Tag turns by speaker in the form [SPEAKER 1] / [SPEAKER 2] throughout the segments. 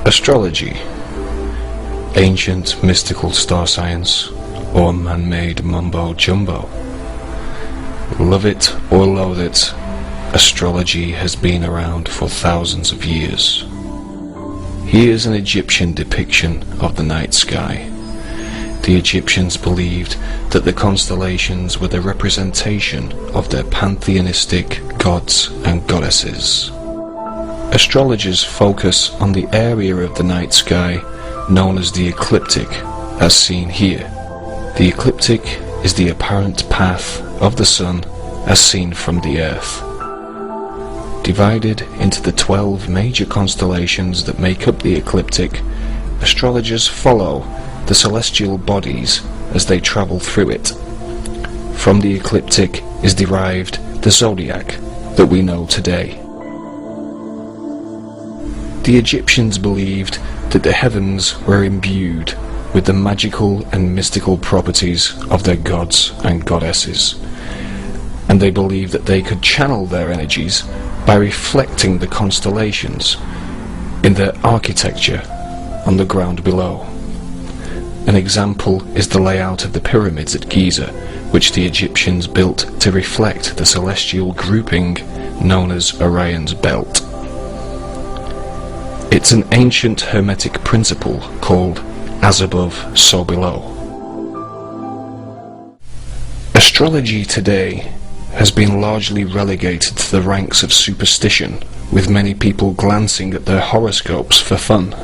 [SPEAKER 1] Astrology, ancient mystical star science, or man-made mumbo-jumbo. Love it or loathe it, astrology has been around for thousands of years. Here's an Egyptian depiction of the night sky. The Egyptians believed that the constellations were the representation of their pantheistic gods and goddesses. Astrologers focus on the area of the night sky known as the ecliptic, as seen here. The ecliptic is the apparent path of the sun as seen from the earth. Divided into the 12 major constellations that make up the ecliptic, astrologers follow the celestial bodies as they travel through it. From the ecliptic is derived the zodiac that we know today. The Egyptians believed that the heavens were imbued with the magical and mystical properties of their gods and goddesses, and they believed that they could channel their energies by reflecting the constellations in their architecture on the ground below. An example is the layout of the pyramids at Giza, which the Egyptians built to reflect the celestial grouping known as Orion's belt. It's an ancient hermetic principle called as above, so below. Astrology today has been largely relegated to the ranks of superstition, with many people glancing at their horoscopes for fun.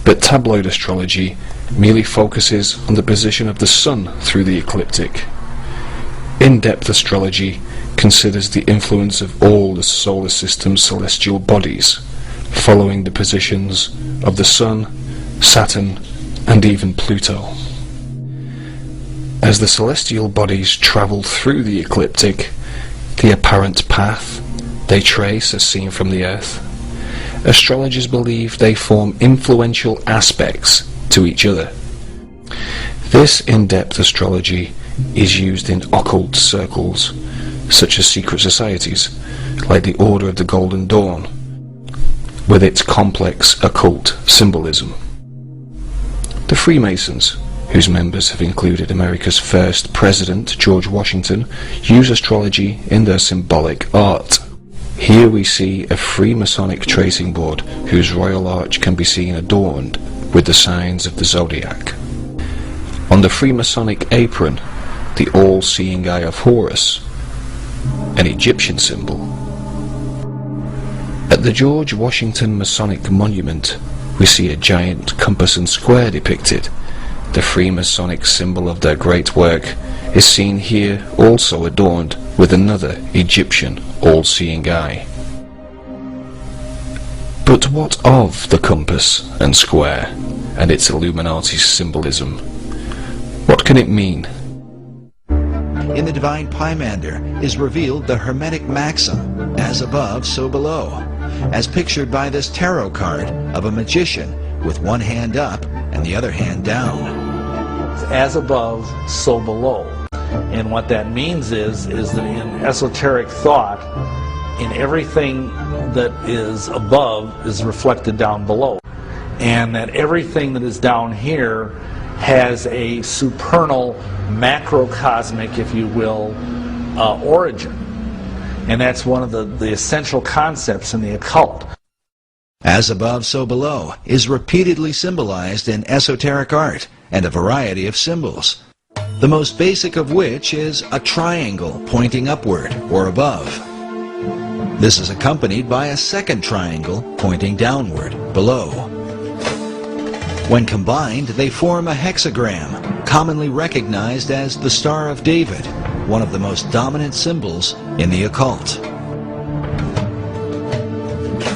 [SPEAKER 1] But tabloid astrology merely focuses on the position of the sun through the ecliptic. In-depth astrology considers the influence of all the solar system's celestial bodies, following the positions of the Sun, Saturn, and even Pluto. As the celestial bodies travel through the ecliptic, the apparent path they trace as seen from the Earth, astrologers believe they form influential aspects to each other. This in-depth astrology is used in occult circles, such as secret societies, like the Order of the Golden Dawn, with its complex occult symbolism. The Freemasons, whose members have included America's first president, George Washington, use astrology in their symbolic art. Here we see a Freemasonic tracing board whose royal arch can be seen adorned with the signs of the zodiac. On the Freemasonic apron, the all-seeing eye of Horus, an Egyptian symbol. At the George Washington Masonic Monument, we see a giant compass and square depicted. The Freemasonic symbol of their great work is seen here, also adorned with another Egyptian all-seeing eye. But what of the compass and square and its Illuminati symbolism? What can it mean?
[SPEAKER 2] In the Divine Pymander is revealed the Hermetic maxim, as above, so below, as pictured by this tarot card of a magician with one hand up and the other hand down.
[SPEAKER 3] As above, so below. And what that means is that in esoteric thought, in everything that is above is reflected down below. And that everything that is down here has a supernal, macrocosmic, if you will, origin. And that's one of the essential concepts in the occult.
[SPEAKER 2] As above, so below is repeatedly symbolized in esoteric art and a variety of symbols, the most basic of which is a triangle pointing upward or above. This is accompanied by a second triangle pointing downward, below. When combined, they form a hexagram, commonly recognized as the Star of David, one of the most dominant symbols in the occult.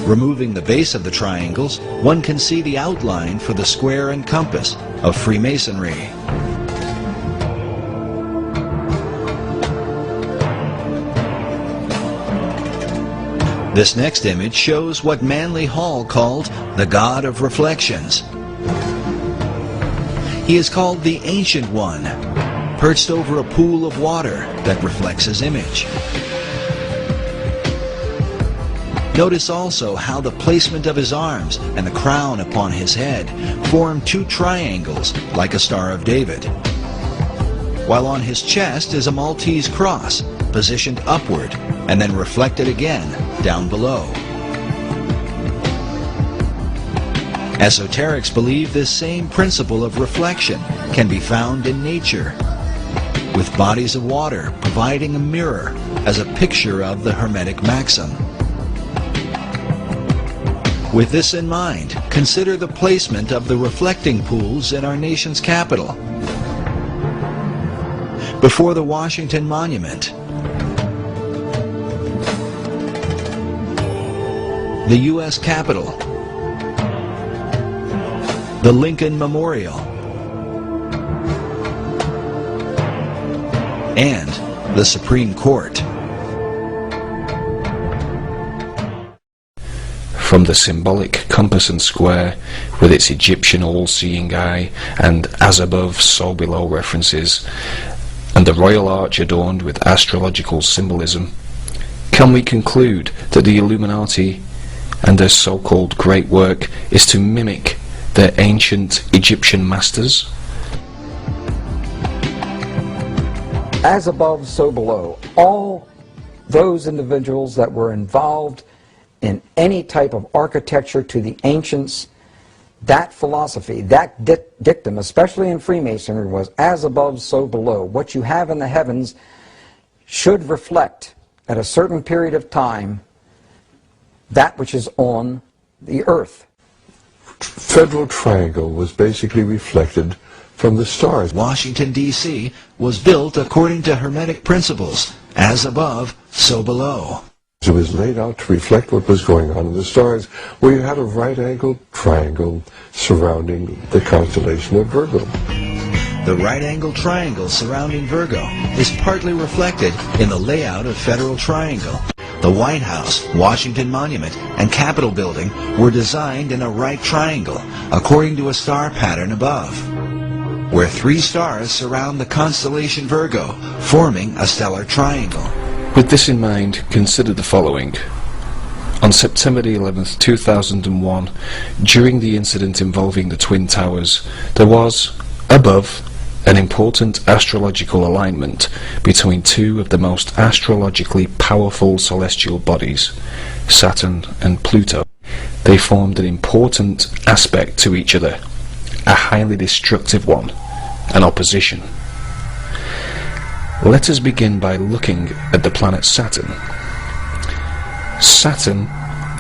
[SPEAKER 2] Removing the base of the triangles, one can see the outline for the square and compass of Freemasonry. This next image shows what Manly Hall called the God of Reflections. He is called the Ancient One, perched over a pool of water that reflects his image. Notice also how the placement of his arms and the crown upon his head form two triangles like a Star of David, while on his chest is a Maltese cross positioned upward and then reflected again down below. Esoterics believe this same principle of reflection can be found in nature, with bodies of water providing a mirror as a picture of the Hermetic maxim. With this in mind, consider the placement of the reflecting pools in our nation's capital. Before the Washington Monument, the U.S. Capitol, the Lincoln Memorial, and the Supreme Court.
[SPEAKER 1] From the symbolic compass and square, with its Egyptian all-seeing eye and as above, so below references, and the royal arch adorned with astrological symbolism, can we conclude that the Illuminati and their so-called great work is to mimic their ancient Egyptian masters?
[SPEAKER 4] As above, so below. All those individuals that were involved in any type of architecture to the ancients, that philosophy, that dictum, especially in Freemasonry, was as above, so below. What you have in the heavens should reflect, at a certain period of time, that which is on the earth.
[SPEAKER 5] Federal Triangle was basically reflected from the stars.
[SPEAKER 2] Washington, D.C. was built according to Hermetic principles, as above, so below.
[SPEAKER 5] It was laid out to reflect what was going on in the stars, where you had a right-angled triangle surrounding the constellation of Virgo.
[SPEAKER 2] The right-angled triangle surrounding Virgo is partly reflected in the layout of Federal Triangle. The White House, Washington Monument, and Capitol Building were designed in a right triangle, according to a star pattern above, where three stars surround the constellation Virgo, forming a stellar triangle.
[SPEAKER 1] With this in mind, consider the following. On September the 11th, 2001, during the incident involving the Twin Towers, there was, above, an important astrological alignment between two of the most astrologically powerful celestial bodies, Saturn and Pluto. They formed an important aspect to each other, a highly destructive one, an opposition. Let us begin by looking at the planet Saturn. Saturn,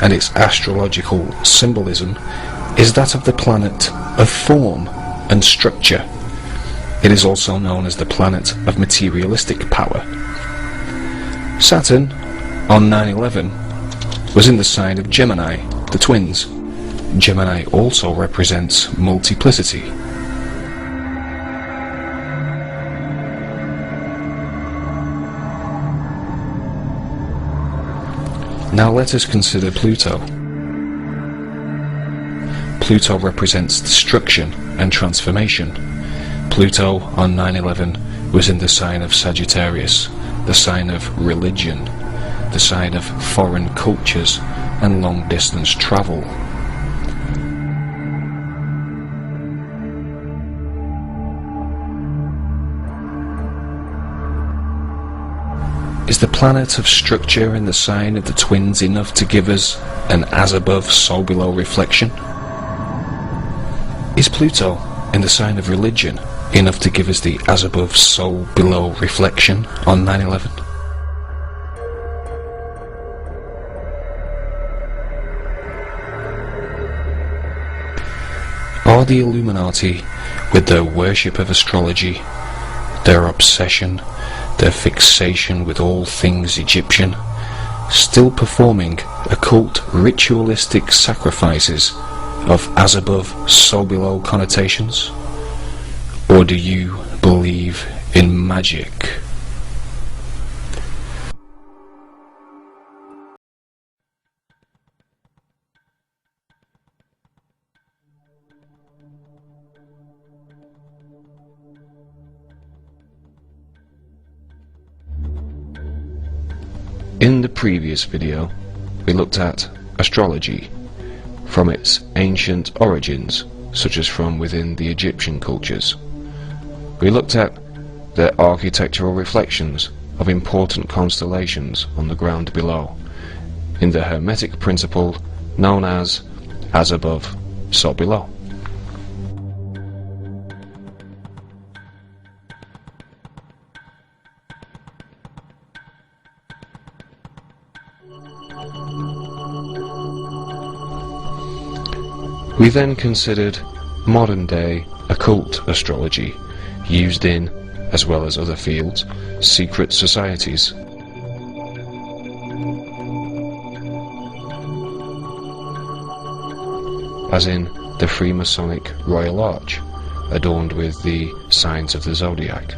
[SPEAKER 1] and its astrological symbolism, is that of the planet of form and structure. It is also known as the planet of materialistic power. Saturn, on 9/11, was in the sign of Gemini, the twins. Gemini also represents multiplicity. Now let us consider Pluto. Pluto represents destruction and transformation. Pluto on 9/11 was in the sign of Sagittarius, the sign of religion, the sign of foreign cultures and long-distance travel. Is the planet of structure in the sign of the twins enough to give us an as above, so below reflection? Is Pluto in the sign of religion enough to give us the as above, so below reflection on 9/11? Are the Illuminati, with their worship of astrology, their obsession, their fixation with all things Egyptian, still performing occult ritualistic sacrifices of as above, so below connotations? Or do you believe in magic? In the previous video, we looked at astrology from its ancient origins, such as from within the Egyptian cultures. We looked at the architectural reflections of important constellations on the ground below, in the Hermetic principle known as above, so below. We then considered modern-day occult astrology, used in, as well as other fields, secret societies. As in the Freemasonic Royal Arch, adorned with the signs of the zodiac,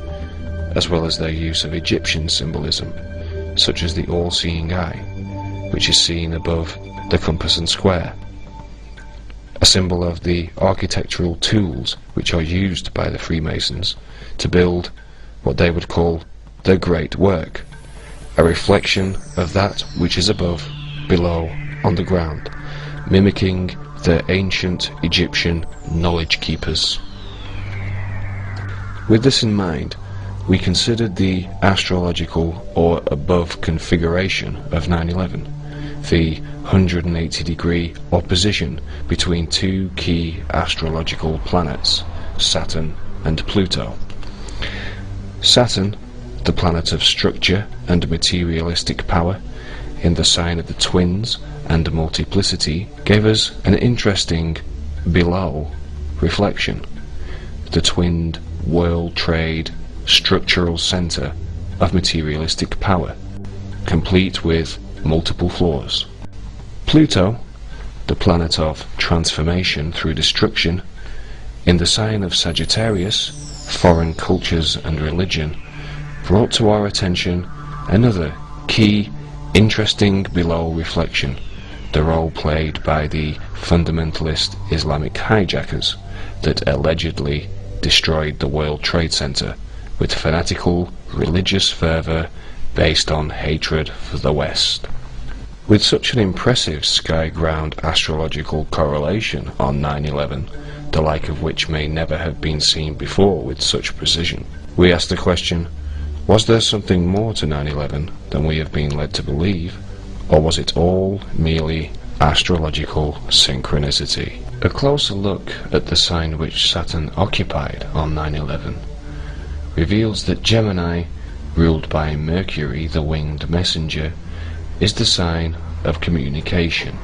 [SPEAKER 1] as well as their use of Egyptian symbolism, such as the all-seeing eye, which is seen above the compass and square, a symbol of the architectural tools which are used by the Freemasons to build what they would call their great work, a reflection of that which is above, below, on the ground, mimicking the ancient Egyptian knowledge keepers. With this in mind, we considered the astrological or above configuration of 9/11, the 180-degree opposition between two key astrological planets, Saturn and Pluto. Saturn, the planet of structure and materialistic power, in the sign of the twins and multiplicity, gave us an interesting below reflection, the twinned world trade structural center of materialistic power, complete with multiple floors. Pluto, the planet of transformation through destruction, in the sign of Sagittarius, foreign cultures and religion, brought to our attention another key, interesting below reflection, the role played by the fundamentalist Islamic hijackers that allegedly destroyed the World Trade Center with fanatical religious fervor based on hatred for the West. With such an impressive sky-ground astrological correlation on 9/11, the like of which may never have been seen before with such precision, we ask the question, was there something more to 9/11 than we have been led to believe, or was it all merely astrological synchronicity? A closer look at the sign which Saturn occupied on 9/11 reveals that Gemini, ruled by Mercury, the winged messenger, is the sign of communication.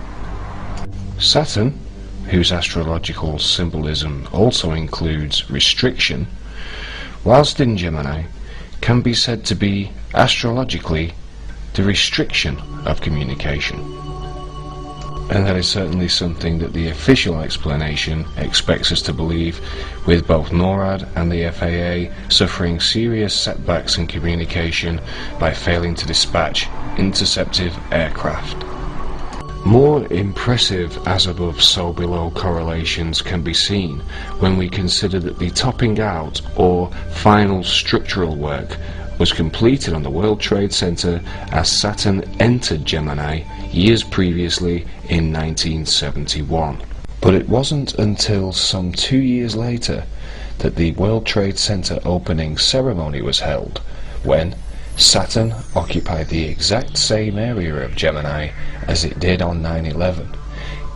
[SPEAKER 1] Saturn, whose astrological symbolism also includes restriction, whilst in Gemini, can be said to be astrologically the restriction of communication. And that is certainly something that the official explanation expects us to believe, with both NORAD and the FAA suffering serious setbacks in communication by failing to dispatch interceptive aircraft. More impressive as above so below correlations can be seen when we consider that the topping out or final structural work was completed on the World Trade Center as Saturn entered Gemini years previously in 1971. But it wasn't until some 2 years later that the World Trade Center opening ceremony was held, when Saturn occupied the exact same area of Gemini as it did on 9/11,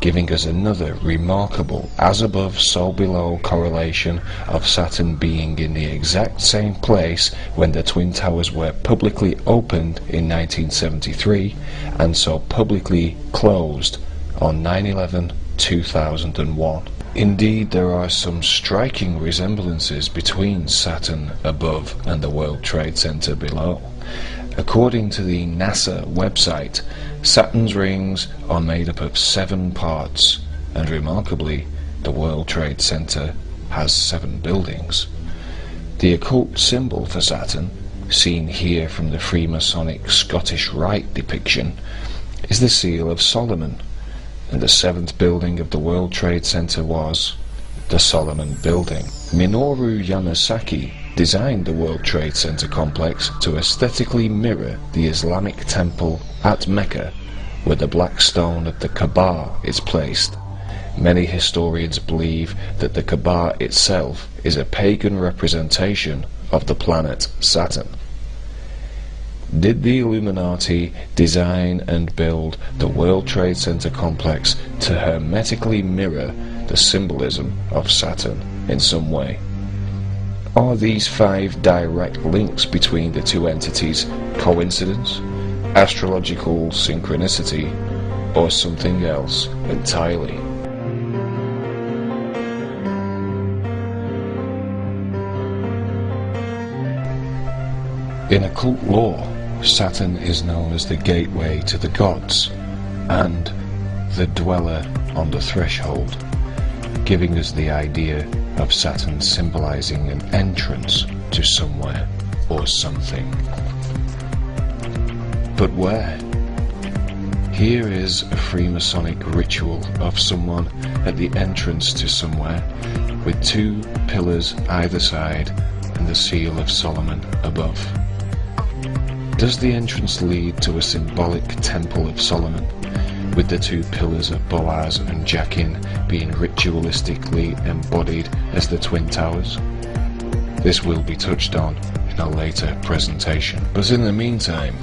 [SPEAKER 1] giving us another remarkable as above so below correlation of Saturn being in the exact same place when the Twin Towers were publicly opened in 1973 and so publicly closed on 9/11/2001. Indeed, there are some striking resemblances between Saturn above and the World Trade Center below. According to the NASA website, Saturn's rings are made up of 7 parts, and remarkably, the World Trade Center has 7 buildings. The occult symbol for Saturn, seen here from the Freemasonic Scottish Rite depiction, is the Seal of Solomon, and the 7th building of the World Trade Center was the Solomon Building. Minoru Yamasaki designed the World Trade Center complex to aesthetically mirror the Islamic temple at Mecca where the black stone of the Kaaba is placed. Many historians believe that the Kaaba itself is a pagan representation of the planet Saturn. Did the Illuminati design and build the World Trade Center complex to hermetically mirror the symbolism of Saturn in some way? Are these 5 direct links between the two entities coincidence, astrological synchronicity, or something else entirely? In occult lore, Saturn is known as the gateway to the gods and the dweller on the threshold, giving us the idea of Saturn symbolizing an entrance to somewhere or something. But where? Here is a Freemasonic ritual of someone at the entrance to somewhere, with 2 pillars either side and the seal of Solomon above. Does the entrance lead to a symbolic Temple of Solomon, with the 2 pillars of Boaz and Jachin being ritualistically embodied as the Twin Towers? This will be touched on in a later presentation. But in the meantime,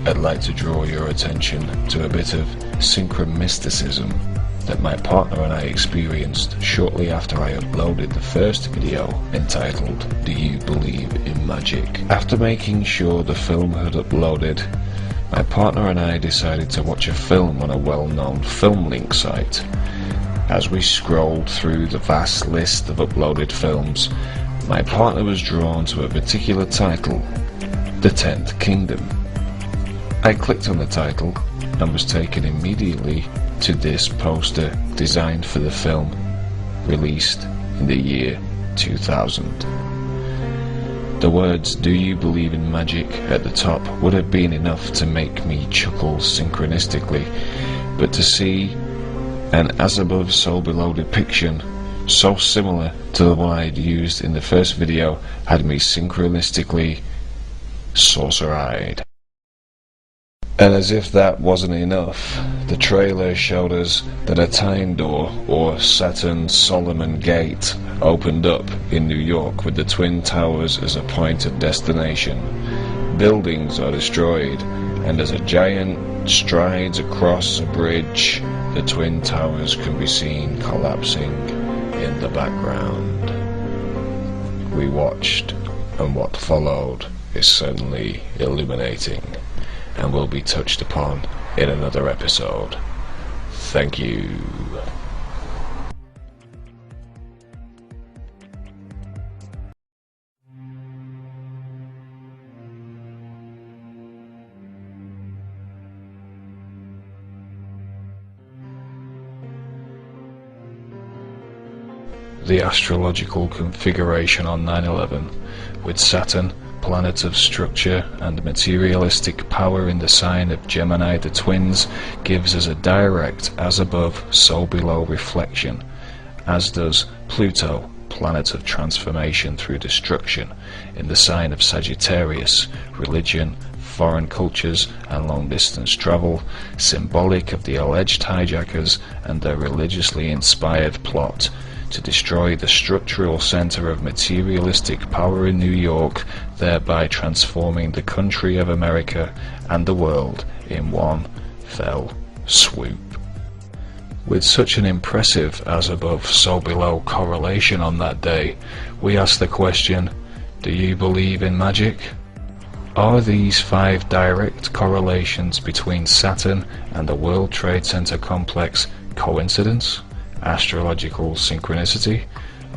[SPEAKER 1] I'd like to draw your attention to a bit of synchromysticism that my partner and I experienced shortly after I uploaded the first video entitled "Do You Believe in Magic?" After making sure the film had uploaded, my partner and I decided to watch a film on a well-known film link site. As we scrolled through the vast list of uploaded films, my partner was drawn to a particular title, The 10th Kingdom. I clicked on the title and was taken immediately to this poster designed for the film, released in the year 2000. The words "Do you believe in magic?" at the top would have been enough to make me chuckle synchronistically, but to see an as above so below depiction so similar to the one I'd used in the first video had me synchronistically saucer-eyed. And as if that wasn't enough, the trailer showed us that a time door, or Saturn Solomon Gate, opened up in New York with the Twin Towers as a point of destination. Buildings are destroyed, and as a giant strides across a bridge, the Twin Towers can be seen collapsing in the background. We watched, and what followed is certainly illuminating, and will be touched upon in another episode. Thank you. The astrological configuration on 9/11, with Saturn, planet of structure and materialistic power in the sign of Gemini the Twins, gives us a direct as above so below reflection, as does Pluto, planet of transformation through destruction, in the sign of Sagittarius, religion, foreign cultures and long distance travel, symbolic of the alleged hijackers and their religiously inspired plot to destroy the structural center of materialistic power in New York, thereby transforming the country of America and the world in one fell swoop. With such an impressive as above so below correlation on that day, we ask the question, do you believe in magic? Are these 5 direct correlations between Saturn and the World Trade Center complex coincidence, astrological synchronicity,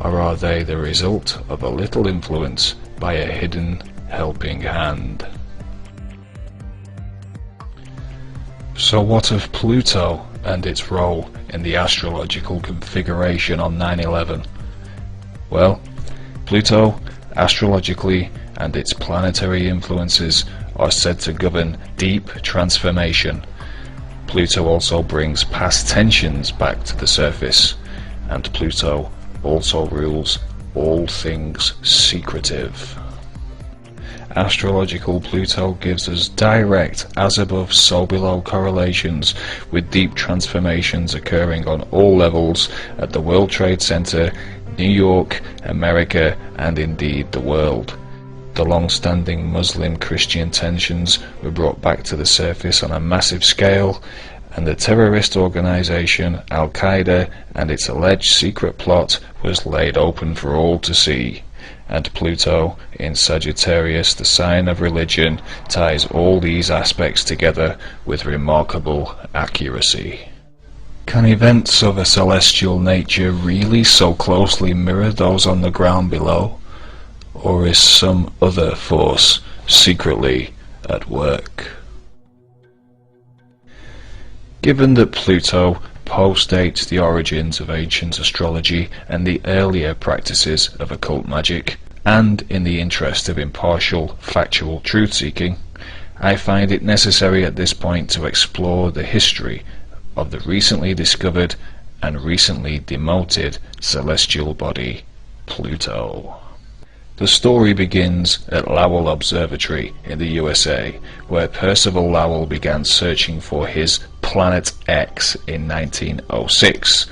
[SPEAKER 1] or are they the result of a little influence by a hidden helping hand? So what of Pluto and its role in the astrological configuration on 9/11? Well, Pluto, astrologically, and its planetary influences are said to govern deep transformation. Pluto also brings past tensions back to the surface, and Pluto also rules all things secretive. astrological Pluto gives us direct as above so below correlations with deep transformations occurring on all levels at the World Trade Center, New York, America, and indeed the world. The long-standing Muslim-Christian tensions were brought back to the surface on a massive scale, and the terrorist organization Al-Qaeda and its alleged secret plot was laid open for all to see. And Pluto, in Sagittarius, the sign of religion, ties all these aspects together with remarkable accuracy. Can events of a celestial nature really so closely mirror those on the ground below? Or is some other force secretly at work? Given that Pluto postdates the origins of ancient astrology and the earlier practices of occult magic, and in the interest of impartial, factual truth-seeking, I find it necessary at this point to explore the history of the recently discovered and recently demoted celestial body, Pluto. The story begins at Lowell Observatory in the USA, where Percival Lowell began searching for his Planet X in 1906.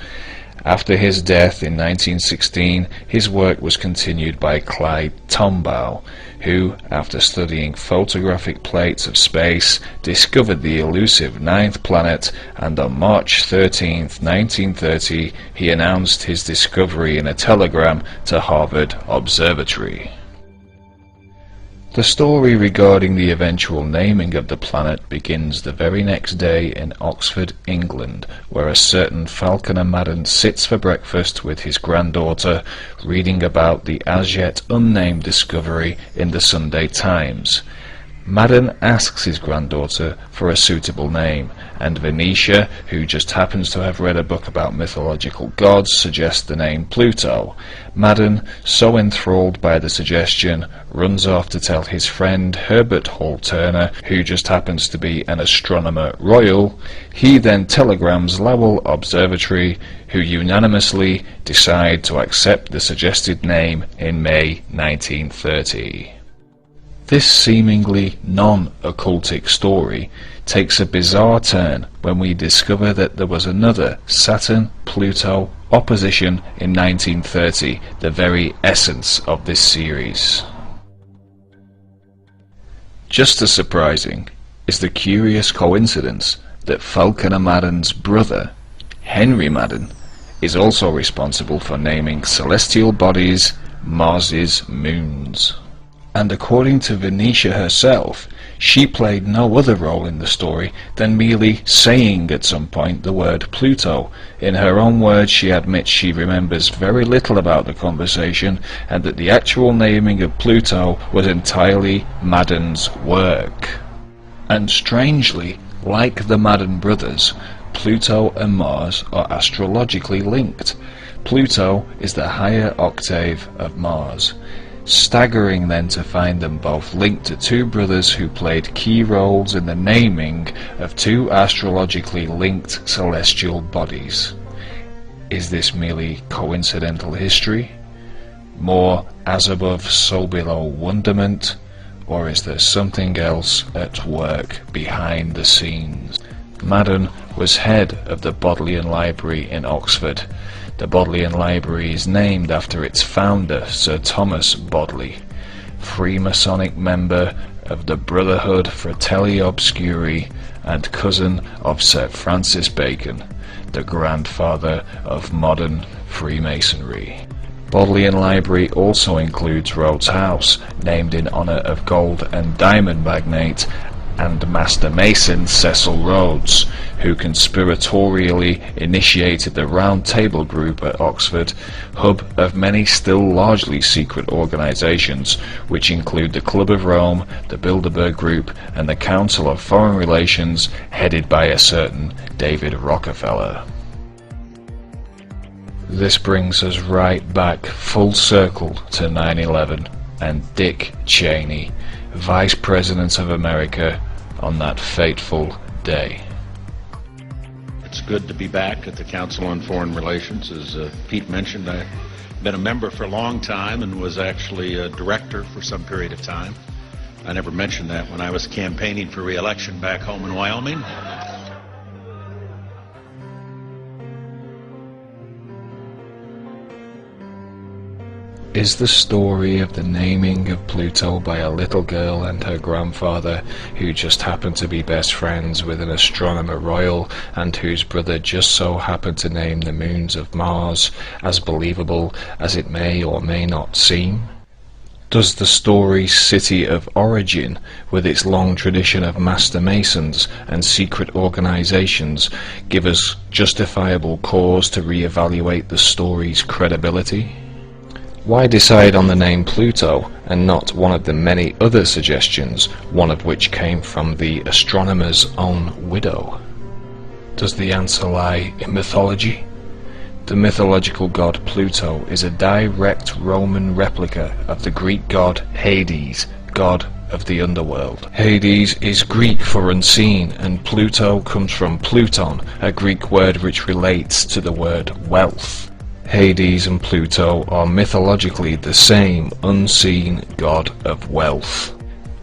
[SPEAKER 1] After his death in 1916, his work was continued by Clyde Tombaugh, who, after studying photographic plates of space, discovered the elusive ninth planet, and on March 13, 1930, he announced his discovery in a telegram to Harvard Observatory. The story regarding the eventual naming of the planet begins the very next day in Oxford, England, where a certain Falconer Madden sits for breakfast with his granddaughter, reading about the as yet unnamed discovery in the Sunday Times. Madden asks his granddaughter for a suitable name, and Venetia, who just happens to have read a book about mythological gods, suggests the name Pluto. Madden, so enthralled by the suggestion, runs off to tell his friend Herbert Hall Turner, who just happens to be an astronomer royal. He then telegrams Lowell Observatory, who unanimously decide to accept the suggested name in May 1930. This seemingly non-occultic story takes a bizarre turn when we discover that there was another Saturn-Pluto opposition in 1930, the very essence of this series. Just as surprising is the curious coincidence that Falconer Madden's brother, Henry Madden, is also responsible for naming celestial bodies Mars's moons. And according to Venetia herself, she played no other role in the story than merely saying at some point the word Pluto. In her own words, she admits she remembers very little about the conversation, and that the actual naming of Pluto was entirely Madden's work. And strangely, like the Madden brothers, Pluto and Mars are astrologically linked. Pluto is the higher octave of Mars. Staggering then to find them both linked to two brothers who played key roles in the naming of two astrologically linked celestial bodies. Is this merely coincidental history? More as above so below wonderment? Or is there something else at work behind the scenes? Madden was head of the Bodleian Library in Oxford. The Bodleian Library is named after its founder, Sir Thomas Bodley, Freemasonic member of the Brotherhood Fratelli Obscuri and cousin of Sir Francis Bacon, the grandfather of modern Freemasonry. Bodleian Library also includes Rhodes House, named in honour of gold and diamond magnate and Master Mason Cecil Rhodes, who conspiratorially initiated the Round Table Group at Oxford, hub of many still largely secret organisations, which include the Club of Rome, the Bilderberg Group, and the Council of Foreign Relations, headed by a certain David Rockefeller. This brings us right back full circle to 9/11 and Dick Cheney, Vice President of America, on that fateful day.
[SPEAKER 6] It's good to be back at the Council on Foreign Relations. As Pete mentioned, I've been a member for a long time and was actually a director for some period of time. I never mentioned that when I was campaigning for re-election back home in Wyoming.
[SPEAKER 1] Is the story of the naming of Pluto by a little girl and her grandfather, who just happened to be best friends with an astronomer royal and whose brother just so happened to name the moons of Mars, as believable as it may or may not seem? Does the story City of Origin, with its long tradition of master masons and secret organizations, give us justifiable cause to re-evaluate the story's credibility? Why decide on the name Pluto and not one of the many other suggestions, one of which came from the astronomer's own widow? Does the answer lie in mythology? The mythological god Pluto is a direct Roman replica of the Greek god Hades, god of the underworld. Hades is Greek for unseen, and Pluto comes from Pluton, a Greek word which relates to the word wealth. Hades and Pluto are mythologically the same unseen god of wealth,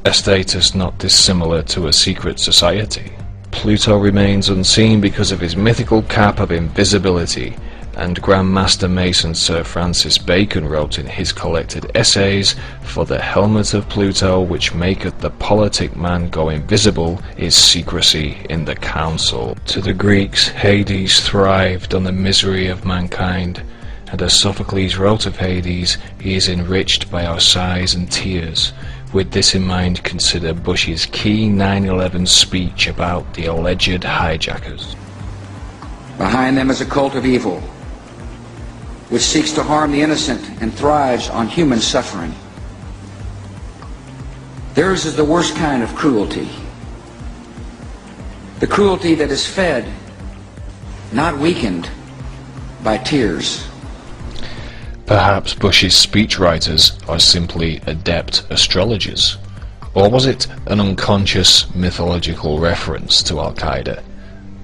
[SPEAKER 1] a status not dissimilar to a secret society. Pluto remains unseen because of his mythical cap of invisibility, and Grand Master Mason Sir Francis Bacon wrote in his collected essays, "For the helmet of Pluto which maketh the politic man go invisible is secrecy in the council." To the Greeks, Hades thrived on the misery of mankind, and as Sophocles wrote of Hades, he is enriched by our sighs and tears. With this in mind, consider Bush's key 9/11 speech about the alleged hijackers.
[SPEAKER 4] Behind them is a cult of evil, which seeks to harm the innocent and thrives on human suffering. Theirs is the worst kind of cruelty. The cruelty that is fed, not weakened, by tears.
[SPEAKER 1] Perhaps Bush's speechwriters are simply adept astrologers. Or was it an unconscious mythological reference to Al-Qaeda?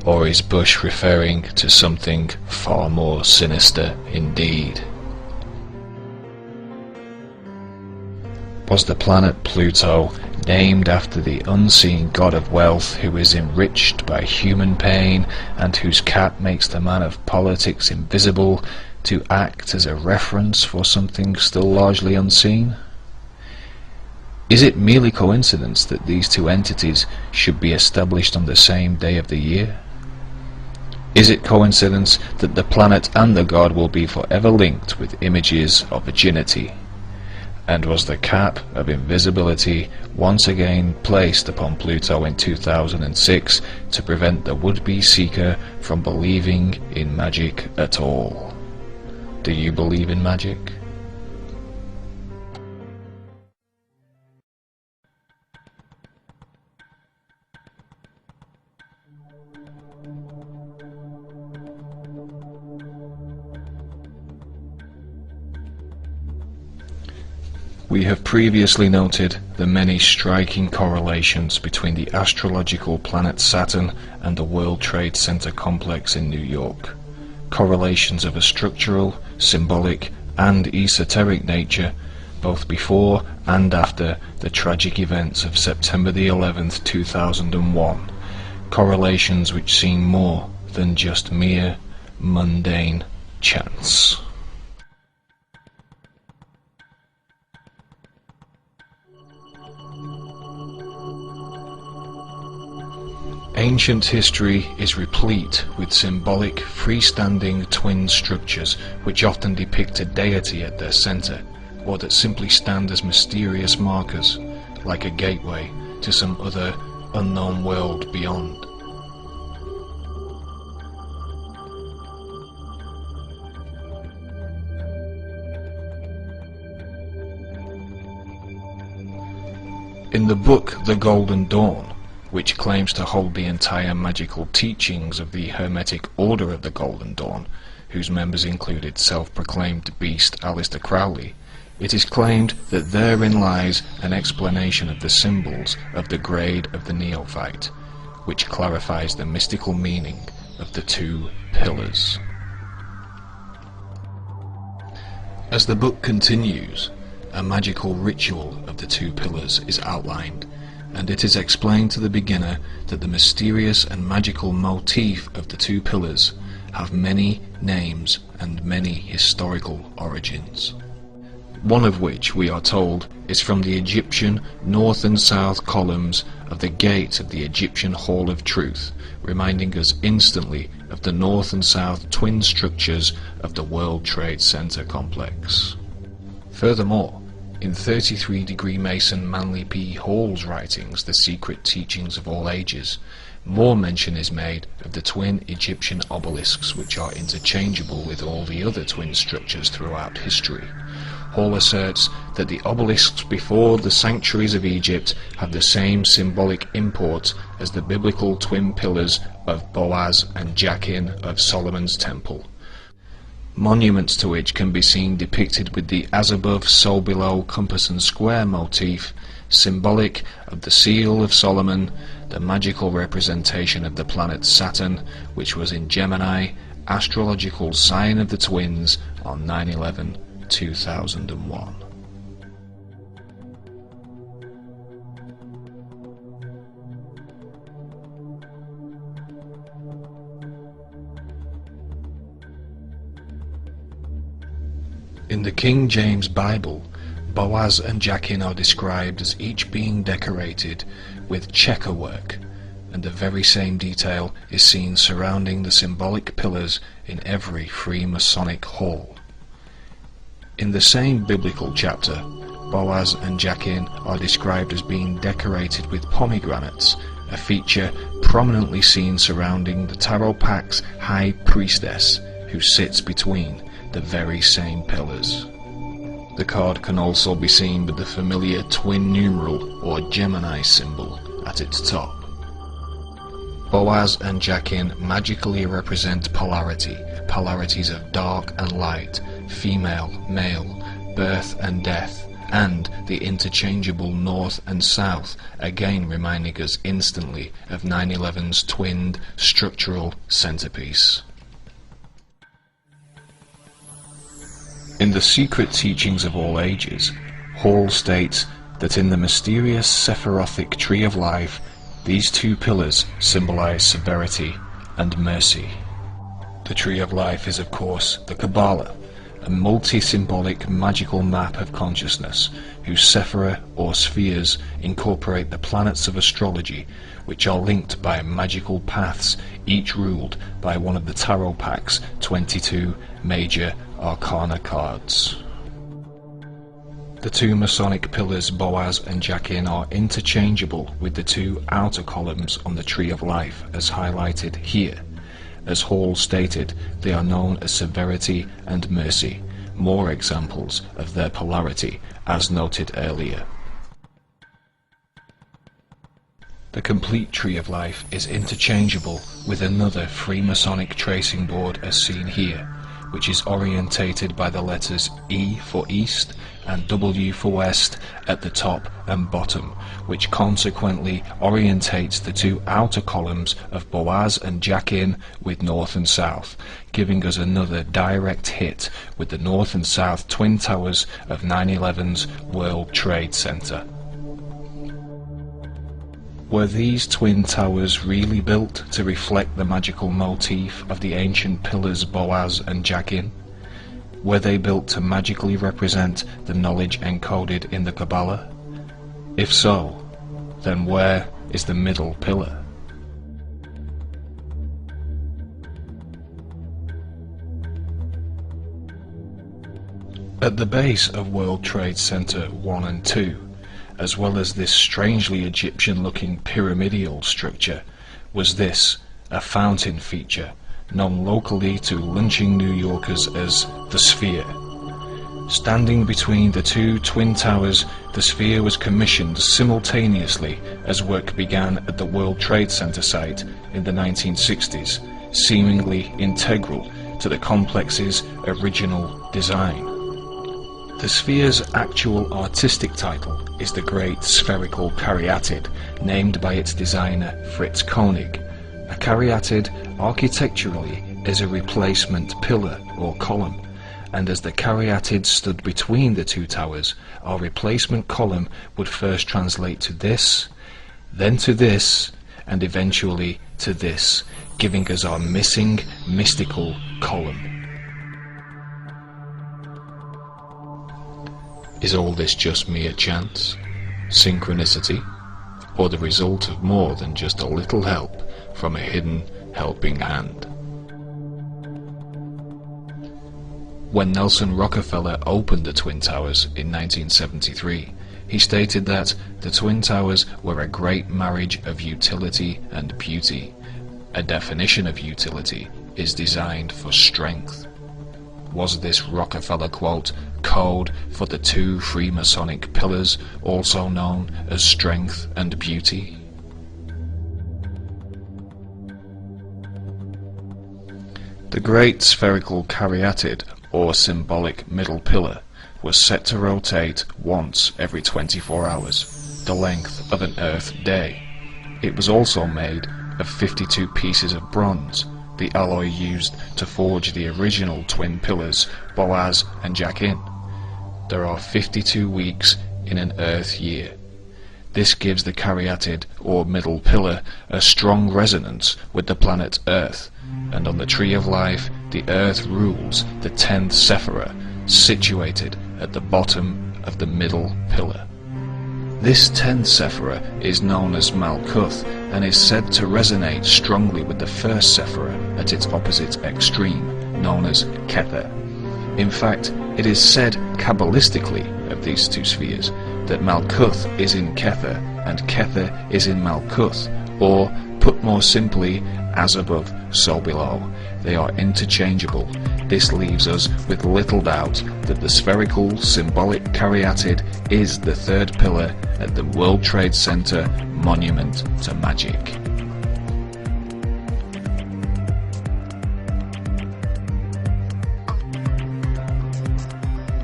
[SPEAKER 1] Or is Bush referring to something far more sinister indeed? Was the planet Pluto named after the unseen god of wealth who is enriched by human pain and whose cap makes the man of politics invisible, to act as a reference for something still largely unseen? Is it merely coincidence that these two entities should be established on the same day of the year? Is it coincidence that the planet and the god will be forever linked with images of virginity? And was the cap of invisibility once again placed upon Pluto in 2006 to prevent the would-be seeker from believing in magic at all? Do you believe in magic? We have previously noted the many striking correlations between the astrological planet Saturn and the World Trade Center complex in New York. Correlations of a structural, symbolic, and esoteric nature, both before and after the tragic events of September the 11th, 2001. Correlations which seem more than just mere mundane chance. Ancient history is replete with symbolic, freestanding twin structures which often depict a deity at their center, or that simply stand as mysterious markers, like a gateway to some other unknown world beyond. In the book The Golden Dawn, which claims to hold the entire magical teachings of the Hermetic Order of the Golden Dawn, whose members included self-proclaimed beast Aleister Crowley, it is claimed that therein lies an explanation of the symbols of the grade of the neophyte, which clarifies the mystical meaning of the two pillars. As the book continues, a magical ritual of the two pillars is outlined, and it is explained to the beginner that the mysterious and magical motif of the two pillars have many names and many historical origins. One of which, we are told, is from the Egyptian north and south columns of the gate of the Egyptian Hall of Truth, reminding us instantly of the north and south twin structures of the World Trade Center complex. Furthermore, in 33-degree Mason Manly P. Hall's writings, The Secret Teachings of All Ages, more mention is made of the twin Egyptian obelisks, which are interchangeable with all the other twin structures throughout history. Hall asserts that the obelisks before the sanctuaries of Egypt have the same symbolic import as the biblical twin pillars of Boaz and Jachin of Solomon's Temple, monuments to which can be seen depicted with the as above, so below compass and square motif, symbolic of the seal of Solomon, the magical representation of the planet Saturn, which was in Gemini, astrological sign of the twins, on 9/11/2001. In the King James Bible, Boaz and Jachin are described as each being decorated with checkerwork, and the very same detail is seen surrounding the symbolic pillars in every Freemasonic hall. In the same biblical chapter, Boaz and Jachin are described as being decorated with pomegranates, a feature prominently seen surrounding the Tarot Pack's High Priestess, who sits between the very same pillars. The card can also be seen with the familiar twin numeral or Gemini symbol at its top. Boaz and Jachin magically represent polarity, polarities of dark and light, female, male, birth and death, and the interchangeable north and south, again reminding us instantly of 9/11's twinned structural centerpiece. In The Secret Teachings of All Ages, Hall states that in the mysterious Sephirothic Tree of Life, these two pillars symbolize severity and mercy. The Tree of Life is, of course, the Kabbalah, a multi-symbolic magical map of consciousness, whose sephira or spheres incorporate the planets of astrology, which are linked by magical paths, each ruled by one of the Tarot Pack's 22 major Arcana cards. The two Masonic pillars Boaz and Jachin are interchangeable with the two outer columns on the Tree of Life, as highlighted here. As Hall stated, they are known as severity and mercy, more examples of their polarity, as noted earlier. The complete Tree of Life is interchangeable with another Freemasonic tracing board as seen here, which is orientated by the letters E for East and W for West at the top and bottom, which consequently orientates the two outer columns of Boaz and Jachin with North and South, giving us another direct hit with the North and South twin towers of 9/11's World Trade Center. Were these twin towers really built to reflect the magical motif of the ancient pillars Boaz and Jachin? Were they built to magically represent the knowledge encoded in the Kabbalah? If so, then where is the middle pillar? At the base of World Trade Center 1 and 2, as well as this strangely Egyptian-looking pyramidal structure, was this, a fountain feature, known locally to lynching New Yorkers as the Sphere. Standing between the two twin towers, the Sphere was commissioned simultaneously as work began at the World Trade Center site in the 1960s, seemingly integral to the complex's original design. The Sphere's actual artistic title is the Great Spherical Caryatid, named by its designer Fritz Koenig. A caryatid architecturally is a replacement pillar or column, and as the caryatid stood between the two towers, our replacement column would first translate to this, then to this, and eventually to this, giving us our missing mystical column. Is all this just mere chance, synchronicity, or the result of more than just a little help from a hidden helping hand? When Nelson Rockefeller opened the Twin Towers in 1973, he stated that the Twin Towers were a great marriage of utility and beauty. A definition of utility is designed for strength. Was this Rockefeller quote code for the two Freemasonic pillars, also known as strength and beauty? The great spherical caryatid, or symbolic middle pillar, was set to rotate once every 24 hours, the length of an Earth day. It was also made of 52 pieces of bronze, the alloy used to forge the original twin pillars Boaz and Jachin. There are 52 weeks in an Earth year. This gives the caryatid, or middle pillar, a strong resonance with the planet Earth, and on the Tree of Life, the Earth rules the 10th Sephirah, situated at the bottom of the middle pillar. This 10th Sephirah is known as Malkuth, and is said to resonate strongly with the first Sephirah at its opposite extreme, known as Kether. In fact, it is said Kabbalistically of these two spheres that Malkuth is in Kether and Kether is in Malkuth, or, put more simply, as above, so below. They are interchangeable. This leaves us with little doubt that the spherical, symbolic caryatid is the third pillar at the World Trade Center Monument to Magic.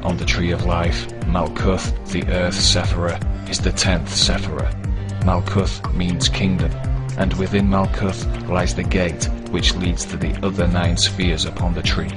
[SPEAKER 1] On the Tree of Life, Malkuth, the Earth Sephirah, is the 10th Sephirah. Malkuth means kingdom, and within Malkuth lies the gate which leads to the other 9 spheres upon the tree.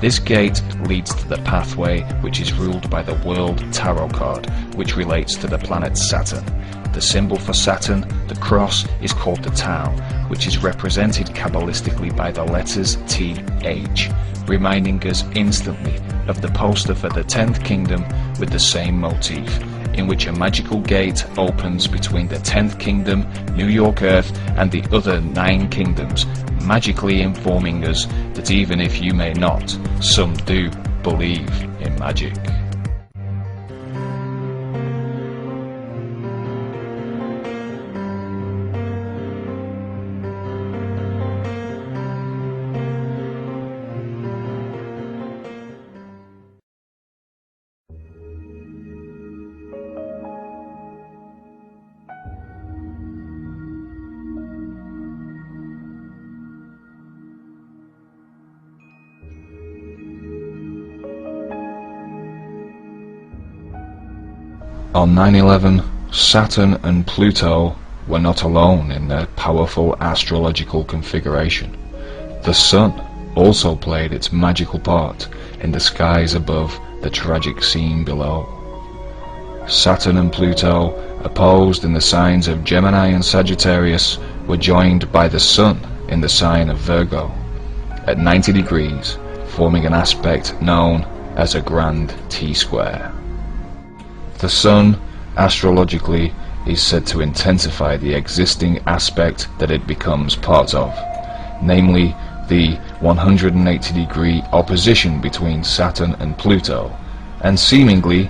[SPEAKER 1] This gate leads to the pathway which is ruled by the World Tarot card, which relates to the planet Saturn. The symbol for Saturn, the cross, is called the Tau, which is represented Kabbalistically by the letters TH, reminding us instantly of the poster for the 10th Kingdom with the same motif, in which a magical gate opens between the 10th Kingdom, New York Earth, and the other 9 kingdoms, magically informing us that even if you may not, some do believe in magic. On 9/11, Saturn and Pluto were not alone in their powerful astrological configuration. The Sun also played its magical part in the skies above the tragic scene below. Saturn and Pluto, opposed in the signs of Gemini and Sagittarius, were joined by the Sun in the sign of Virgo, at 90 degrees, forming an aspect known as a grand T-square. The Sun, astrologically, is said to intensify the existing aspect that it becomes part of, namely the 180-degree opposition between Saturn and Pluto, and seemingly,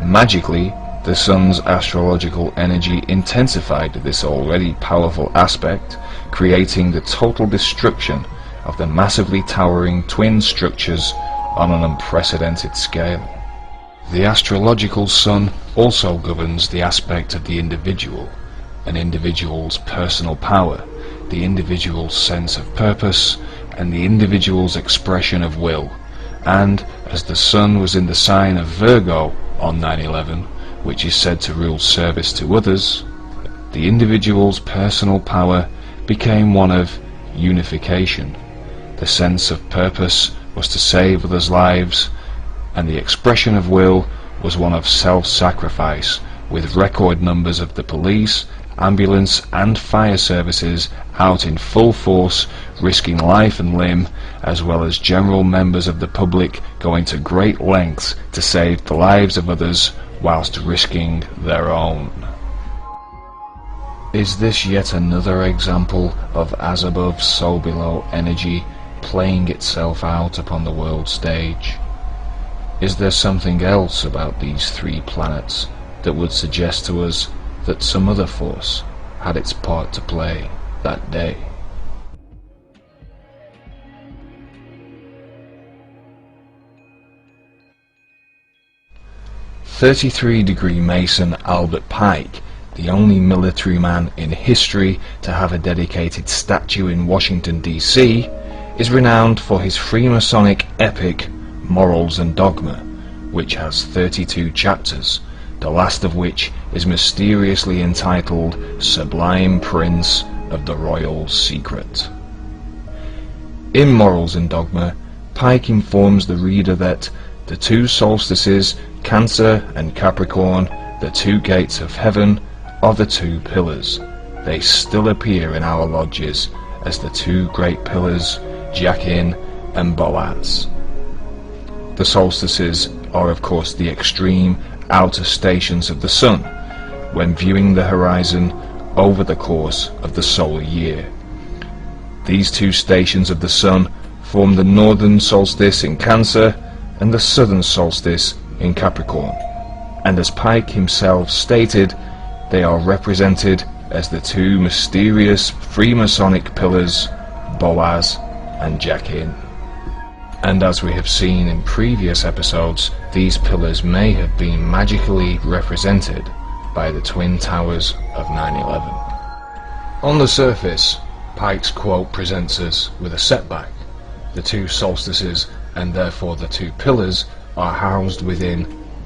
[SPEAKER 1] magically, the Sun's astrological energy intensified this already powerful aspect, creating the total destruction of the massively towering twin structures on an unprecedented scale. The astrological Sun also governs the aspect of the individual, an individual's personal power, the individual's sense of purpose, and the individual's expression of will. And as the Sun was in the sign of Virgo on 9/11, which is said to rule service to others, the individual's personal power became one of unification. The sense of purpose was to save others' lives, and the expression of will was one of self-sacrifice, with record numbers of the police, ambulance and fire services out in full force, risking life and limb, as well as general members of the public going to great lengths to save the lives of others whilst risking their own. Is this yet another example of as above, so below energy playing itself out upon the world stage? Is there something else about these three planets that would suggest to us that some other force had its part to play that day? "33-degree Mason Albert Pike, the only military man in history to have a dedicated statue in Washington, D.C., is renowned for his Freemasonic epic Morals and Dogma, which has 32 chapters, the last of which is mysteriously entitled Sublime Prince of the Royal Secret. In Morals and Dogma, Pike informs the reader that the two solstices, Cancer and Capricorn, the two gates of heaven, are the two pillars. They still appear in our lodges as the two great pillars, Jachin and Boaz. The solstices are of course the extreme outer stations of the sun when viewing the horizon over the course of the solar year. These two stations of the sun form the northern solstice in Cancer and the southern solstice in Capricorn, and as Pike himself stated, they are represented as the two mysterious Freemasonic pillars, Boaz and Jachin. And as we have seen in previous episodes, these pillars may have been magically represented by the twin towers of 9/11. On the surface, Pike's quote presents us with a setback. The two solstices, and therefore the two pillars, are housed within,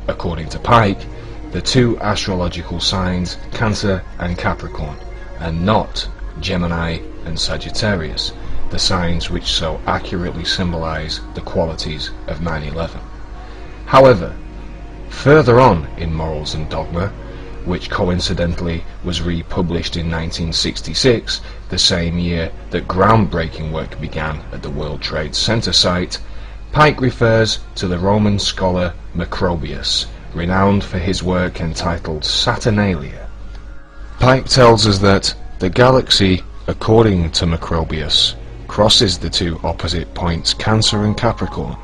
[SPEAKER 1] according to Pike, the two astrological signs Cancer and Capricorn, and not Gemini and Sagittarius, the signs which so accurately symbolize the qualities of 9/11. However, further on in Morals and Dogma, which coincidentally was republished in 1966, the same year that groundbreaking work began at the World Trade Center site, Pike refers to the Roman scholar Macrobius, renowned for his work entitled Saturnalia. Pike tells us that the galaxy, according to Macrobius, crosses the two opposite points Cancer and Capricorn.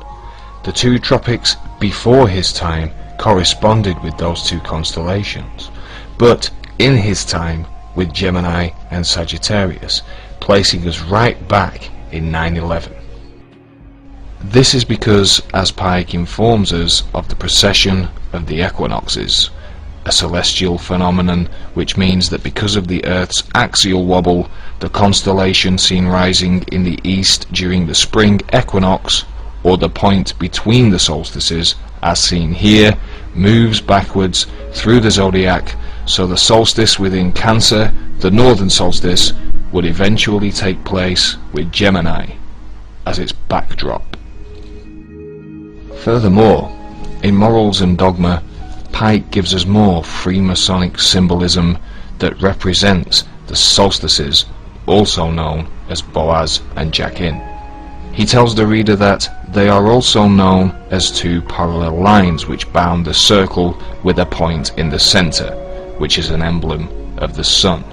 [SPEAKER 1] The two tropics before his time corresponded with those two constellations, but in his time with Gemini and Sagittarius, placing us right back in 9/11. This is because, as Pike informs us of the precession of the equinoxes, a celestial phenomenon which means that because of the Earth's axial wobble, the constellation seen rising in the east during the spring equinox, or the point between the solstices, as seen here, moves backwards through the zodiac, so the solstice within Cancer, the northern solstice, would eventually take place with Gemini as its backdrop. Furthermore, in Morals and Dogma, Pike gives us more Freemasonic symbolism that represents the solstices, also known as Boaz and Jachin. He tells the reader that they are also known as two parallel lines which bound the circle with a point in the center, which is an emblem of the sun.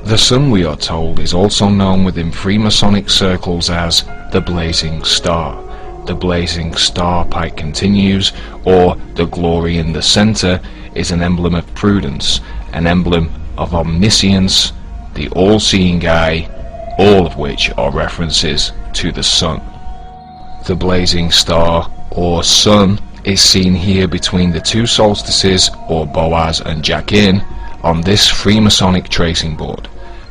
[SPEAKER 1] The sun, we are told, is also known within Freemasonic circles as the blazing star. The blazing star, Pike continues, or the glory in the center, is an emblem of prudence, an emblem of omniscience, the all-seeing eye, all of which are references to the sun. The blazing star, or sun, is seen here between the two solstices, or Boaz and Jachin, on this Freemasonic tracing board.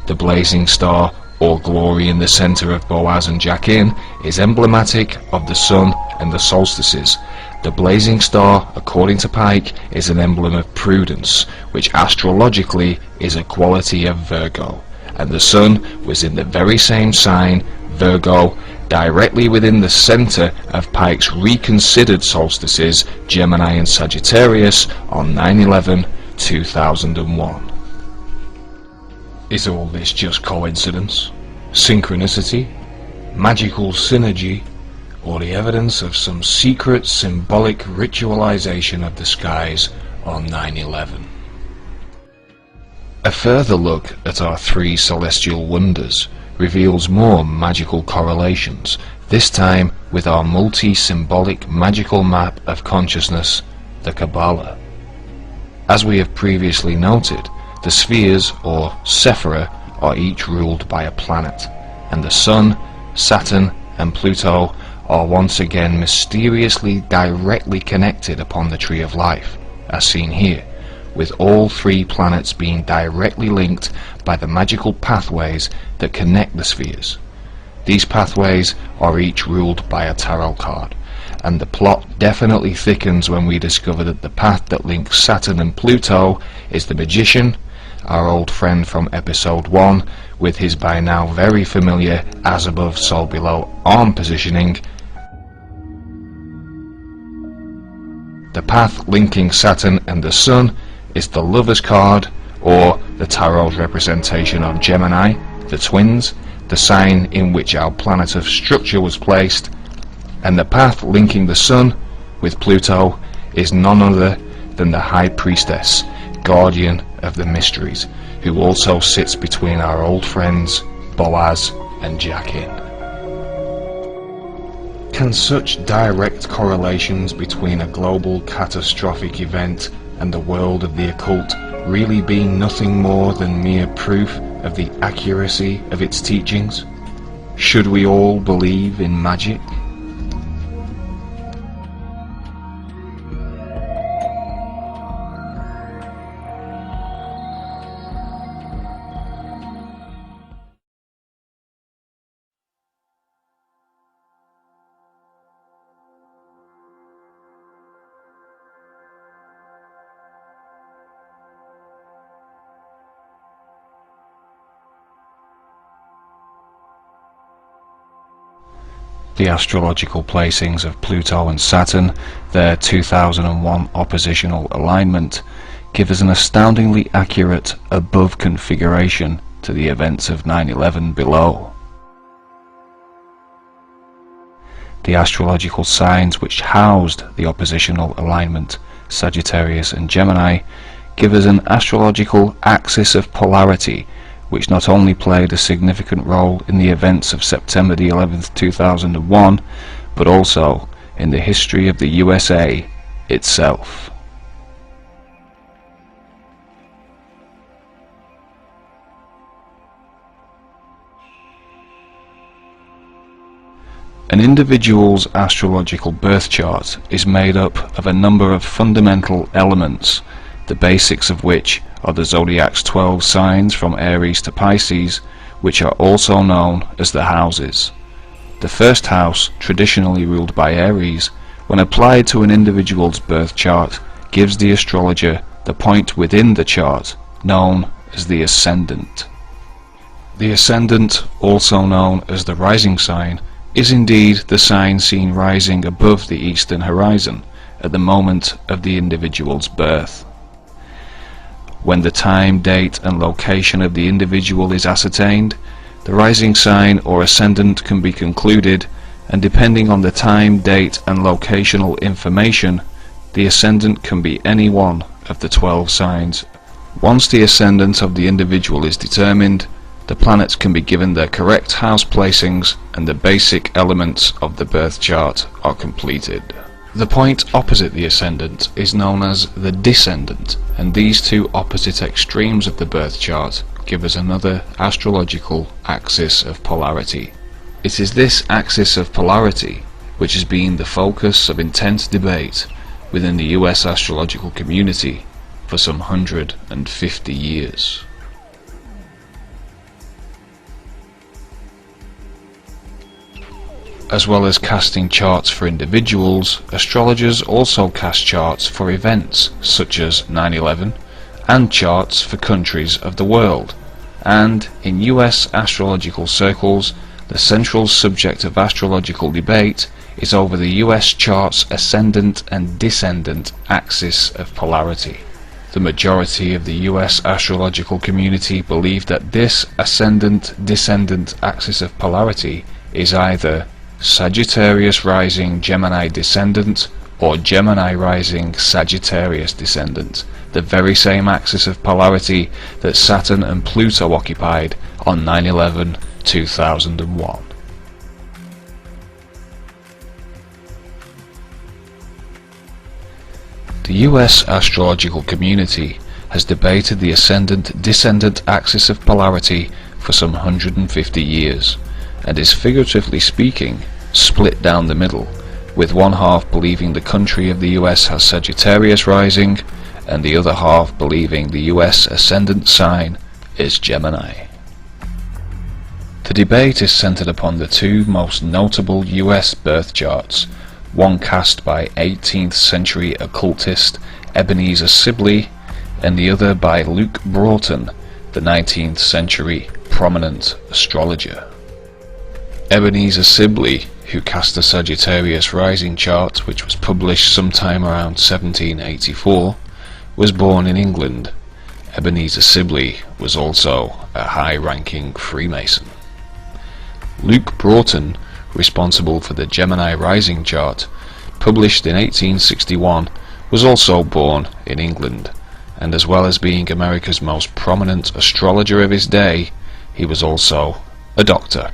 [SPEAKER 1] The blazing star, or glory in the center of Boaz and Jachin, is emblematic of the sun and the solstices. The blazing star, according to Pike, is an emblem of prudence, which astrologically is a quality of Virgo, and the sun was in the very same sign, Virgo, directly within the centre of Pike's reconsidered solstices, Gemini and Sagittarius, on 9/11/2001. Is all this just coincidence, synchronicity, magical synergy, or the evidence of some secret symbolic ritualization of the skies on 9/11? A further look at our three celestial wonders reveals more magical correlations, this time with our multi-symbolic magical map of consciousness, the Kabbalah. As we have previously noted, the spheres, or Sephira, are each ruled by a planet, and the Sun, Saturn, and Pluto are once again mysteriously directly connected upon the Tree of Life, as seen here, with all three planets being directly linked by the magical pathways that connect the spheres. These pathways are each ruled by a tarot card, and the plot definitely thickens when we discover that the path that links Saturn and Pluto is the Magician, our old friend from episode 1, with his by now very familiar as above so below arm positioning. The path linking Saturn and the Sun is the Lover's card, or the Tarot's representation of Gemini, the twins, the sign in which our planet of structure was placed, and the path linking the Sun with Pluto is none other than the High Priestess, guardian of the mysteries, who also sits between our old friends Boaz and Jachin. Can such direct correlations between a global catastrophic event and the world of the occult really be nothing more than mere proof of the accuracy of its teachings? Should we all believe in magic? The astrological placings of Pluto and Saturn, their 2001 oppositional alignment, give us an astoundingly accurate above configuration to the events of 9/11 below. The astrological signs which housed the oppositional alignment, Sagittarius and Gemini, give us an astrological axis of polarity which not only played a significant role in the events of September the 11th, 2001, but also in the history of the USA itself. An individual's astrological birth chart is made up of a number of fundamental elements, the basics of which are the zodiac's 12 signs from Aries to Pisces, which are also known as the houses. The first house, traditionally ruled by Aries, when applied to an individual's birth chart, gives the astrologer the point within the chart, known as the ascendant. The ascendant, also known as the rising sign, is indeed the sign seen rising above the eastern horizon at the moment of the individual's birth. When the time, date and location of the individual is ascertained, the rising sign or ascendant can be concluded, and depending on the time, date and locational information, the ascendant can be any one of the 12 signs. Once the ascendant of the individual is determined, the planets can be given their correct house placings and the basic elements of the birth chart are completed. The point opposite the ascendant is known as the descendant, and these two opposite extremes of the birth chart give us another astrological axis of polarity. It is this axis of polarity which has been the focus of intense debate within the US astrological community for some 150 years. As well as casting charts for individuals, astrologers also cast charts for events such as 9/11 and charts for countries of the world, and in US astrological circles The central subject of astrological debate is over the US chart's ascendant and descendant axis of polarity. The majority of the US astrological community believe that this ascendant-descendant axis of polarity is either Sagittarius rising Gemini descendant or Gemini rising Sagittarius descendant, the very same axis of polarity that Saturn and Pluto occupied on 9/11/2001. The US astrological community has debated the ascendant-descendant axis of polarity for some 150 years, and is, figuratively speaking, split down the middle, with one half believing the country of the US has Sagittarius rising, and the other half believing the US ascendant sign is Gemini. The debate is centered upon the two most notable US birth charts, one cast by 18th century occultist Ebenezer Sibley, and the other by Luke Broughton, the 19th century prominent astrologer. Ebenezer Sibley, who cast a Sagittarius rising chart which was published sometime around 1784, was born in England. Ebenezer Sibley was also a high-ranking Freemason. Luke Broughton, responsible for the Gemini rising chart, published in 1861, was also born in England, and as well as being America's most prominent astrologer of his day, he was also a doctor.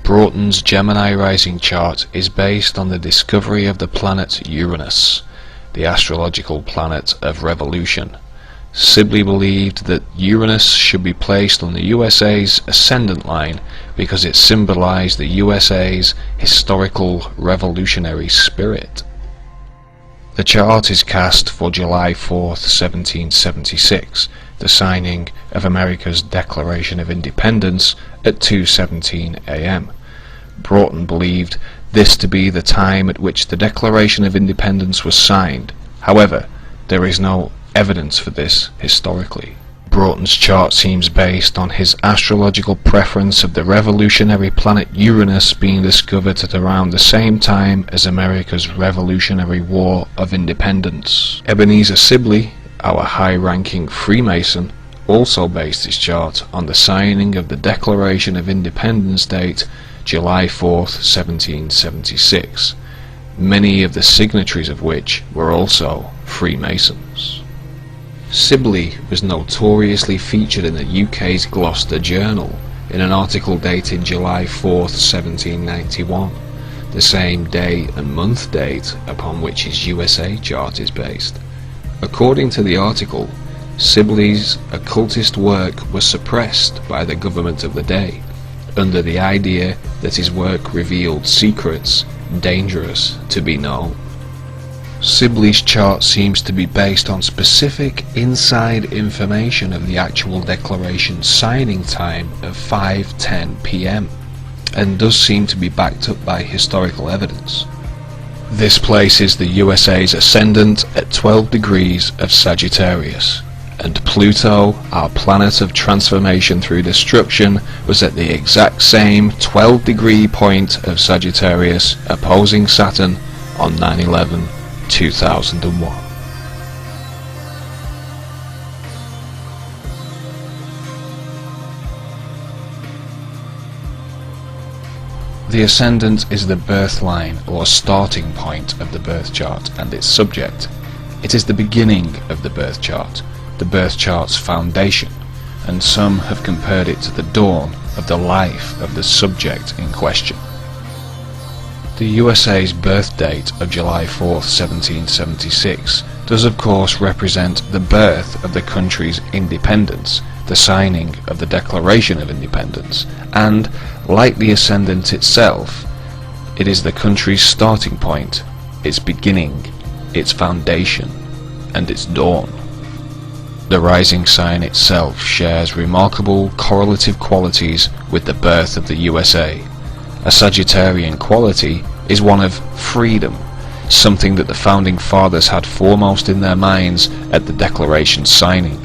[SPEAKER 1] Broughton's Gemini rising chart is based on the discovery of the planet Uranus, the astrological planet of revolution. Sibley believed that Uranus should be placed on the USA's ascendant line because it symbolized the USA's historical revolutionary spirit. The chart is cast for July 4th, 1776, the signing of America's Declaration of Independence at 2:17 a.m. Broughton believed this to be the time at which the Declaration of Independence was signed. However, there is no evidence for this historically. Broughton's chart seems based on his astrological preference of the revolutionary planet Uranus being discovered at around the same time as America's Revolutionary War of Independence. Ebenezer Sibley, our high-ranking Freemason, also based his chart on the signing of the Declaration of Independence date July 4th, 1776, many of the signatories of which were also Freemasons. Sibley was notoriously featured in the UK's Gloucester Journal in an article dated July 4th, 1791, the same day and month date upon which his USA chart is based. According to the article, Sibley's occultist work was suppressed by the government of the day, under the idea that his work revealed secrets dangerous to be known. Sibley's chart seems to be based on specific inside information of the actual declaration signing time of 5:10 p.m. and does seem to be backed up by historical evidence. This places the USA's ascendant at 12 degrees of Sagittarius, and Pluto, our planet of transformation through destruction, was at the exact same 12-degree point of Sagittarius opposing Saturn on 9/11/2001. The ascendant is the birth line or starting point of the birth chart and its subject. It is the beginning of the birth chart's foundation, and some have compared it to the dawn of the life of the subject in question. The USA's birth date of July 4th, 1776 does of course represent the birth of the country's independence, the signing of the Declaration of Independence, and, like the ascendant itself, it is the country's starting point, its beginning, its foundation, and its dawn. The rising sign itself shares remarkable correlative qualities with the birth of the USA. A Sagittarian quality is one of freedom, something that the founding fathers had foremost in their minds at the Declaration signing,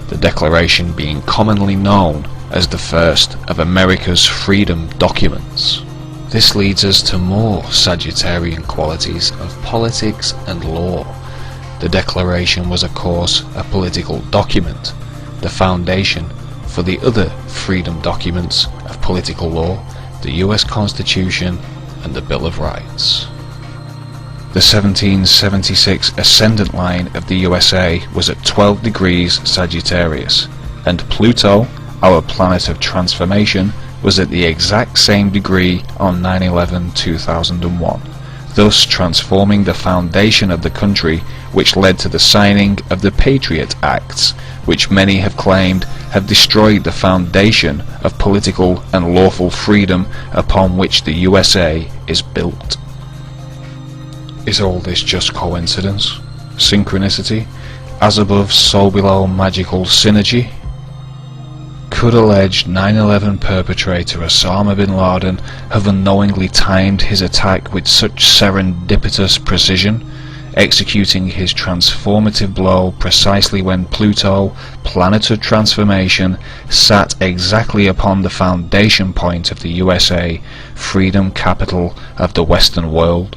[SPEAKER 1] the Declaration being commonly known as the first of America's freedom documents. This leads us to more Sagittarian qualities of politics and law. The Declaration was, of course, a political document, the foundation for the other freedom documents of political law, the US Constitution and the Bill of Rights. The 1776 ascendant line of the USA was at 12 degrees Sagittarius, and Pluto, our planet of transformation, was at the exact same degree on 9/11/2001, thus transforming the foundation of the country, which led to the signing of the Patriot Acts, which many have claimed have destroyed the foundation of political and lawful freedom upon which the USA is built. Is all this just coincidence? Synchronicity? As above, so below magical synergy? Could alleged 9/11 perpetrator Osama bin Laden have unknowingly timed his attack with such serendipitous precision, executing his transformative blow precisely when Pluto, planet of transformation, sat exactly upon the foundation point of the USA, freedom capital of the Western world?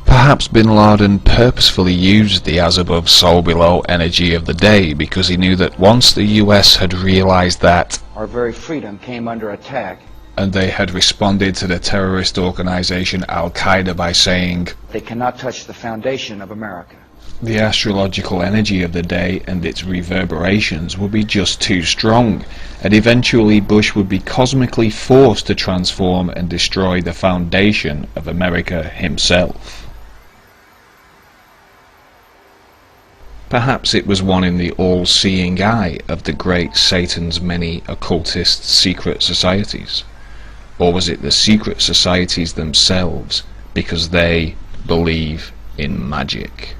[SPEAKER 1] Perhaps bin Laden purposefully used the as above so below energy of the day because he knew that once the US had realized that
[SPEAKER 4] Our very freedom came under attack.
[SPEAKER 1] And they had responded to the terrorist organization Al-Qaeda by saying,
[SPEAKER 4] They cannot touch the foundation of America.
[SPEAKER 1] the astrological energy of the day and its reverberations would be just too strong, and eventually Bush would be cosmically forced to transform and destroy the foundation of America himself. Perhaps it was one in the all-seeing eye of the great Satan's many occultist secret societies. Or was it the secret societies themselves, because they believe in magic?